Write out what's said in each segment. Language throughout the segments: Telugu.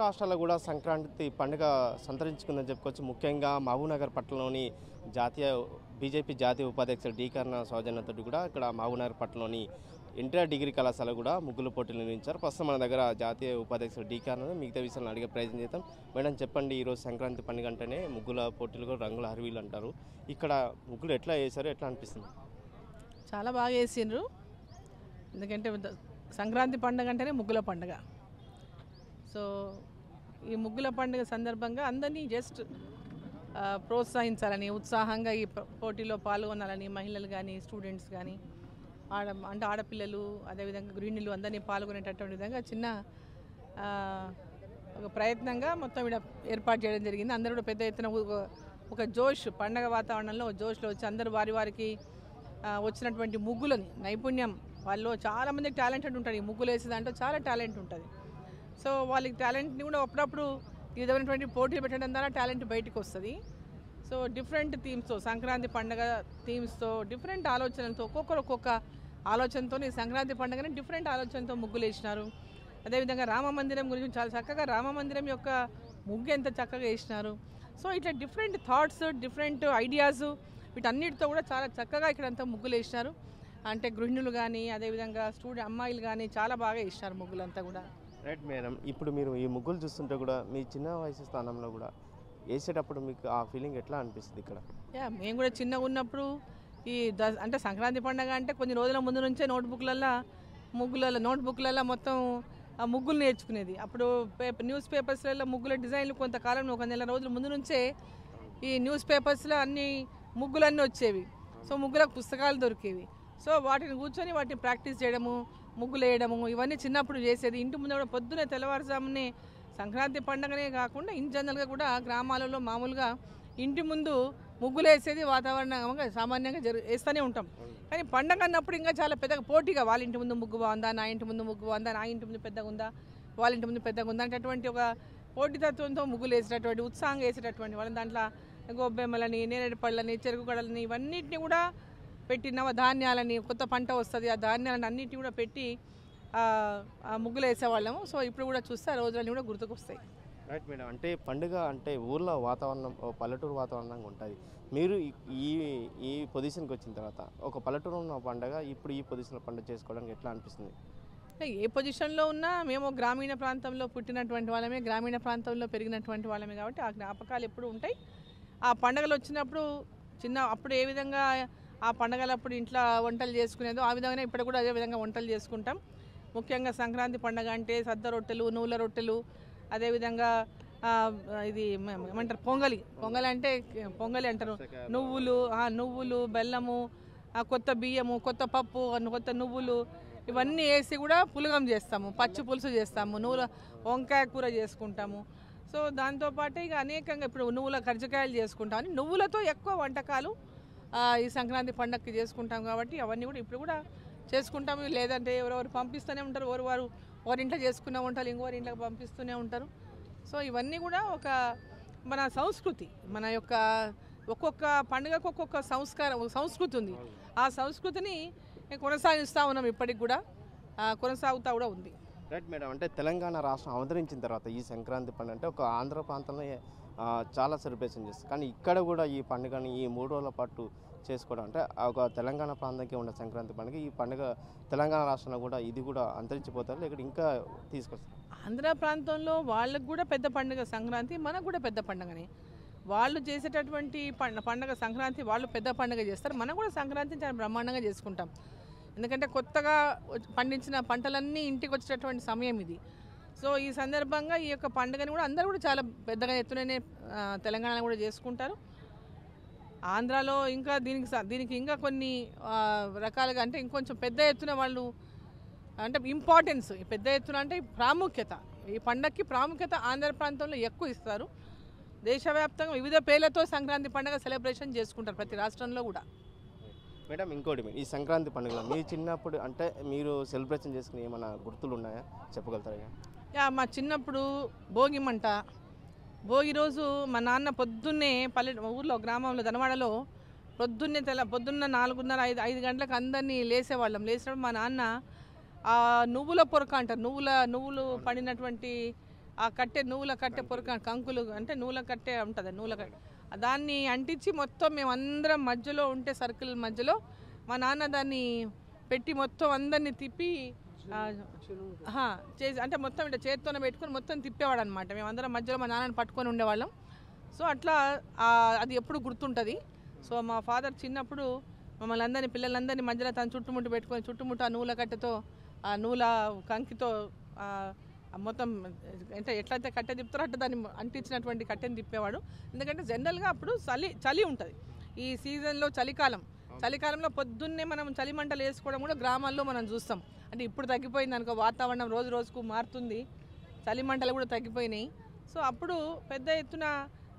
రాష్ట్రాల్లో కూడా సంక్రాంతి పండుగ సంతరించుకుందని చెప్పుకోవచ్చు. ముఖ్యంగా మహబూబ్నగర్ పట్టణంలోని బీజేపీ జాతీయ ఉపాధ్యక్షుడు డి కర్ణ సౌజన్యంతో కూడా ఇక్కడ మహబూబ్నగర్ పట్టణంలోని ఎన్టీఆర్ డిగ్రీ కళాశాల కూడా ముగ్గుల పోటీలు నిర్వహించారు. ప్రస్తుతం మన దగ్గర జాతీయ ఉపాధ్యక్షుడు డి కర్ణ మిగతా విషయాలను అడిగే ప్రయత్నం చేద్దాం. మేడం చెప్పండి, ఈరోజు సంక్రాంతి పండుగ అంటేనే ముగ్గుల పోటీలు కూడా రంగుల హరివీలు అంటారు. ఇక్కడ ముగ్గులు ఎట్లా వేశారు, ఎట్లా అనిపిస్తుంది? చాలా బాగా వేసిండ్రు. ఎందుకంటే సంక్రాంతి పండుగ అంటేనే ముగ్గుల పండుగ. సో ఈ ముగ్గుల పండుగ సందర్భంగా అందరినీ జస్ట్ ప్రోత్సహించాలని, ఉత్సాహంగా ఈ పోటీలో పాల్గొనాలని మహిళలు కానీ స్టూడెంట్స్ కానీ ఆడపిల్లలు అదేవిధంగా గృహిణులు అందరినీ పాల్గొనేటటువంటి విధంగా చిన్న ఒక ప్రయత్నంగా మొత్తం ఇక్కడ ఏర్పాటు చేయడం జరిగింది. అందరూ కూడా పెద్ద ఎత్తున ఒక జోష్, పండగ వాతావరణంలో జోష్లో వచ్చి అందరూ వారికి వచ్చినటువంటి ముగ్గులని నైపుణ్యం, వాళ్ళు చాలామందికి టాలెంటెడ్ ఉంటుంది. ఈ ముగ్గులు వేసే దాంట్లో చాలా టాలెంట్ ఉంటుంది. సో వాళ్ళకి టాలెంట్ని కూడా అప్పుడప్పుడు ఈ విధమైనటువంటి పోటీలు పెట్టడం ద్వారా టాలెంట్ బయటకు వస్తుంది. సో డిఫరెంట్ థీమ్స్తో, సంక్రాంతి పండుగ థీమ్స్తో, డిఫరెంట్ ఆలోచనలతో, ఒక్కొక్క ఆలోచనతో ఈ సంక్రాంతి పండుగని డిఫరెంట్ ఆలోచనతో ముగ్గులు వేసినారు. అదేవిధంగా రామ మందిరం గురించి చాలా చక్కగా రామ మందిరం యొక్క ముగ్గు ఎంత చక్కగా వేసినారు. సో ఇట్లా డిఫరెంట్ థాట్స్, డిఫరెంట్ ఐడియాస్, వీటన్నిటితో కూడా చాలా చక్కగా ఇక్కడంతా ముగ్గులు వేసినారు. అంటే గృహిణులు కానీ అదేవిధంగా అమ్మాయిలు కానీ చాలా బాగా వేసినారు ముగ్గులంతా కూడా. రైట్ మేడం, ఇప్పుడు మీరు ఈ ముగ్గులు చూస్తుంటే కూడా మీ చిన్న వయసు స్థానంలో కూడా వేసేటప్పుడు మీకు ఆ ఫీలింగ్ ఎట్లా అనిపిస్తుంది ఇక్కడ? మేము కూడా చిన్నగా ఉన్నప్పుడు అంటే సంక్రాంతి పండుగ అంటే కొన్ని రోజుల ముందు నుంచే నోట్బుక్లలో మొత్తం ఆ ముగ్గులు నేర్చుకునేది. అప్పుడు న్యూస్ పేపర్స్లలో ముగ్గుల డిజైన్లు కొంతకాలం ఒక నెల రోజుల ముందు నుంచే ఈ న్యూస్ పేపర్స్లో అన్ని ముగ్గులన్నీ వచ్చేవి. సో ముగ్గులకు పుస్తకాలు దొరికేవి. సో వాటిని కూర్చొని వాటిని ప్రాక్టీస్ చేయడము, ముగ్గులు వేయడము, ఇవన్నీ చిన్నప్పుడు చేసేది. ఇంటి ముందు కూడా పొద్దునే తెల్లవారుజామునే సంక్రాంతి పండుగనే కాకుండా ఇన్ జనరల్గా కూడా గ్రామాలలో మామూలుగా ఇంటి ముందు ముగ్గులు వేసేది వాతావరణంగా సామాన్యంగా వేస్తూనే ఉంటాం. కానీ పండగ అన్నప్పుడు ఇంకా చాలా పెద్దగా పోటీగా వాళ్ళ ఇంటి ముందు ముగ్గు బాగుందా, నా ఇంటి ముందు ముగ్గు బాగుందా, నా ఇంటి ముందు పెద్దగా ఉందా, వాళ్ళ ఇంటి ముందు పెద్దగా ఉందా అనేటటువంటి ఒక పోటీతత్వంతో ముగ్గులు వేసేటటువంటి, ఉత్సాహంగా వేసేటటువంటి వాళ్ళని దాంట్లో గొబ్బెమ్మలని, నేరేడు పళ్ళని, చెరుకు గడలని ఇవన్నిటిని కూడా పెట్టి నవధాన్యాలని, కొత్త పంట వస్తుంది ఆ ధాన్యాలని అన్నిటిని కూడా పెట్టి ముగ్గులు వేసేవాళ్ళము. సో ఇప్పుడు కూడా చూస్తే ఆ రోజులన్నీ కూడా గుర్తుకొస్తాయి. రైట్ మేడం, అంటే పండుగ అంటే ఊర్లో వాతావరణం పల్లెటూరు వాతావరణంగా ఉంటుంది. మీరు ఈ పొజిషన్కి వచ్చిన తర్వాత ఒక పల్లెటూరు ఉన్న పండుగ ఇప్పుడు ఈ పొజిషన్లో పండుగ చేసుకోవడానికి ఎట్లా అనిపిస్తుంది? ఏ పొజిషన్లో ఉన్నా మేము గ్రామీణ ప్రాంతంలో పుట్టినటువంటి వాళ్ళమే, గ్రామీణ ప్రాంతంలో పెరిగినటువంటి వాళ్ళమే కాబట్టి ఆ జ్ఞాపకాలు ఎప్పుడు ఉంటాయి. ఆ పండుగలు వచ్చినప్పుడు అప్పుడు ఏ విధంగా ఆ పండుగలప్పుడు ఇంట్లో వంటలు చేసుకునేదో ఆ విధంగానే ఇప్పుడు కూడా అదే విధంగా వంటలు చేసుకుంటాం. ముఖ్యంగా సంక్రాంతి పండుగ అంటే సద్ద రొట్టెలు, నువ్వుల రొట్టెలు, అదేవిధంగా ఇది ఏమంటారు పొంగలి అంటే పొంగలి అంటారు. నువ్వులు, బెల్లము, కొత్త బియ్యము, కొత్త పప్పు, కొత్త నువ్వులు ఇవన్నీ వేసి కూడా పులగం చేస్తాము, పచ్చి పులుసు చేస్తాము, వంకాయ కూర చేసుకుంటాము. సో దాంతోపాటు ఇక అనేకంగా ఇప్పుడు నువ్వుల కర్జకాయలు చేసుకుంటాం. అని నువ్వులతో ఎక్కువ వంటకాలు ఈ సంక్రాంతి పండగకి చేసుకుంటాం కాబట్టి అవన్నీ కూడా ఇప్పుడు కూడా చేసుకుంటాము. లేదంటే ఎవరెవరు పంపిస్తూనే ఉంటారు, వారి ఇంట్లో చేసుకున్న వంటలు ఇంకోరి ఇంట్లోకి పంపిస్తూనే ఉంటారు. సో ఇవన్నీ కూడా ఒక మన సంస్కృతి, మన యొక్క ఒక్కొక్క పండుగకు ఒక్కొక్క సంస్కృతి ఉంది. ఆ సంస్కృతిని కొనసాగిస్తూ ఉన్నాం, ఇప్పటికి కూడా కొనసాగుతూ కూడా ఉంది. రైట్ మేడం, అంటే తెలంగాణ రాష్ట్రం అవతరించిన తర్వాత ఈ సంక్రాంతి పండుగ అంటే ఒక ఆంధ్ర ప్రాంతంలో చాలా సెలబ్రేషన్ చేస్తారు. కానీ ఇక్కడ కూడా ఈ పండుగని ఈ 3 రోజుల పాటు చేసుకోవడం అంటే ఒక తెలంగాణ ప్రాంతానికి ఉన్న సంక్రాంతి పండుగ, ఈ పండుగ తెలంగాణ రాష్ట్రంలో కూడా ఇది కూడా అంతరించిపోతారు, ఇక్కడ ఇంకా తీసుకొస్తారు. ఆంధ్ర ప్రాంతంలో వాళ్ళకు కూడా పెద్ద పండుగ సంక్రాంతి, మనకు కూడా పెద్ద పండుగనే. వాళ్ళు చేసేటటువంటి పండుగ సంక్రాంతి వాళ్ళు పెద్ద పండుగ చేస్తారు. మనం కూడా సంక్రాంతిని చాలా బ్రహ్మాండంగా చేసుకుంటాం. ఎందుకంటే కొత్తగా పండించిన పంటలన్నీ ఇంటికి వచ్చేటటువంటి సమయం ఇది. సో ఈ సందర్భంగా ఈ యొక్క పండుగని కూడా అందరూ కూడా చాలా పెద్దగా ఎత్తుననే తెలంగాణలో కూడా చేసుకుంటారు. ఆంధ్రాలో ఇంకా దీనికి ఇంకా కొన్ని రకాలుగా అంటే ఇంకొంచెం పెద్ద ఎత్తున వాళ్ళు అంటే ఇంపార్టెన్స్, పెద్ద ఎత్తున అంటే ప్రాముఖ్యత, ఈ పండగకి ప్రాముఖ్యత ఆంధ్ర ప్రాంతంలో ఎక్కువ ఇస్తారు. దేశవ్యాప్తంగా వివిధ పేర్లతో సంక్రాంతి పండుగ సెలబ్రేషన్ చేసుకుంటారు ప్రతి రాష్ట్రంలో కూడా. మేడం ఇంకోటి, ఈ సంక్రాంతి పండుగలో మీ చిన్నప్పుడు అంటే మీరు సెలబ్రేషన్ చేసుకునే ఏమైనా గుర్తులు ఉన్నాయా, చెప్పగలుగుతారా? మా చిన్నప్పుడు భోగి రోజు మా నాన్న పొద్దున్నే ఊర్లో గ్రామంలో ధనవాడలో పొద్దున్న 4:30, 5 గంటలకు అందరినీ లేసేవాళ్ళం. లేచినప్పుడు మా నాన్న నువ్వుల పొరక అంటారు, నువ్వులు పడినటువంటి ఆ కట్టె నువ్వుల కట్టె పొరక కంకులు అంటే నూల కట్టె ఉంటుంది నూల కట్టె దాన్ని అంటించి మొత్తం మేమందరం మధ్యలో ఉంటే సర్కిల్ మధ్యలో మా నాన్న దాన్ని పెట్టి మొత్తం అందరినీ తిప్పి చేసి అంటే మొత్తం ఇట్లా చేతితోనే పెట్టుకొని మొత్తం తిప్పేవాడు అనమాట. మేమందరం మధ్యలో మా నాన్నని పట్టుకొని ఉండేవాళ్ళం. సో అట్లా అది ఎప్పుడు గుర్తుంటుంది. సో మా ఫాదర్ చిన్నప్పుడు మమ్మల్ని అందరినీ పిల్లలందరినీ మధ్యలో తను చుట్టుముట్టు పెట్టుకొని చుట్టుముట్టు ఆ నూల కట్టెతో ఆ నూల కంకితో మొత్తం అంటే ఎట్లయితే కట్టె తిప్పుతారో అట్లా దాన్ని అంటించినటువంటి కట్టెని తిప్పేవాడు. ఎందుకంటే జనరల్గా అప్పుడు చలి ఉంటుంది. ఈ సీజన్లో చలికాలంలో పొద్దున్నే మనం చలి మంటలు వేసుకోవడం కూడా గ్రామాల్లో మనం చూస్తాం. అంటే ఇప్పుడు తగ్గిపోయింది అనుకో, వాతావరణం రోజు రోజుకు మారుతుంది, చలి మంటలు కూడా తగ్గిపోయినాయి. సో అప్పుడు పెద్ద ఎత్తున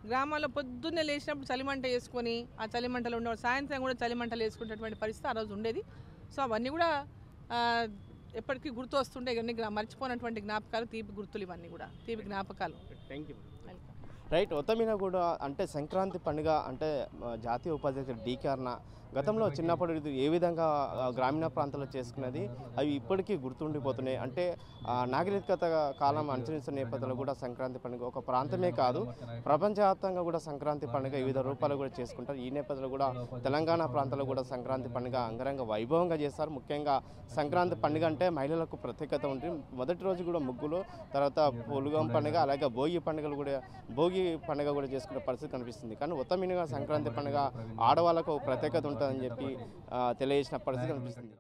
గ్రామాల్లో పొద్దున్నే లేచినప్పుడు చలిమంట వేసుకొని ఆ చలిమంటలు ఉండేవాడు. సాయంత్రం కూడా చలిమంటలు వేసుకునేటువంటి పరిస్థితి ఆ రోజు ఉండేది. సో అవన్నీ కూడా ఎప్పటికీ గుర్తు వస్తుండే. ఇవన్నీ మర్చిపోయినటువంటి జ్ఞాపకాలు, తీపి గుర్తులు, ఇవన్నీ కూడా తీపి జ్ఞాపకాలు. Thank you. రైట్. మొత్తం కూడా అంటే సంక్రాంతి పండుగ అంటే జాతీయ ఉపాధ్యక్షుడు డీకే అరుణ గతంలో చిన్నప్పుడు ఏ విధంగా గ్రామీణ ప్రాంతాల్లో చేసుకున్నది అవి ఇప్పటికీ గుర్తుండిపోతున్నాయి. అంటే నాగరికత కాలం అనుసరించిన నేపథ్యంలో కూడా సంక్రాంతి పండుగ ఒక ప్రాంతమే కాదు, ప్రపంచవ్యాప్తంగా కూడా సంక్రాంతి పండుగ వివిధ రూపాలు కూడా చేసుకుంటారు. ఈ నేపథ్యంలో కూడా తెలంగాణ ప్రాంతాల్లో కూడా సంక్రాంతి పండుగ అంగరంగ వైభవంగా చేస్తారు. ముఖ్యంగా సంక్రాంతి పండుగ అంటే మహిళలకు ప్రత్యేకత ఉంటుంది. మొదటి రోజు కూడా ముగ్గులు, తర్వాత పులుగం పండుగ, అలాగే భోగి పండుగ కూడా చేసుకునే పరిస్థితి కనిపిస్తుంది. కానీ మొత్తం సంక్రాంతి పండుగ ఆడవాళ్ళకు ప్రత్యేకత ఉంటుందని చెప్పి తెలియజేసిన పరిస్థితి కనిపిస్తుంది.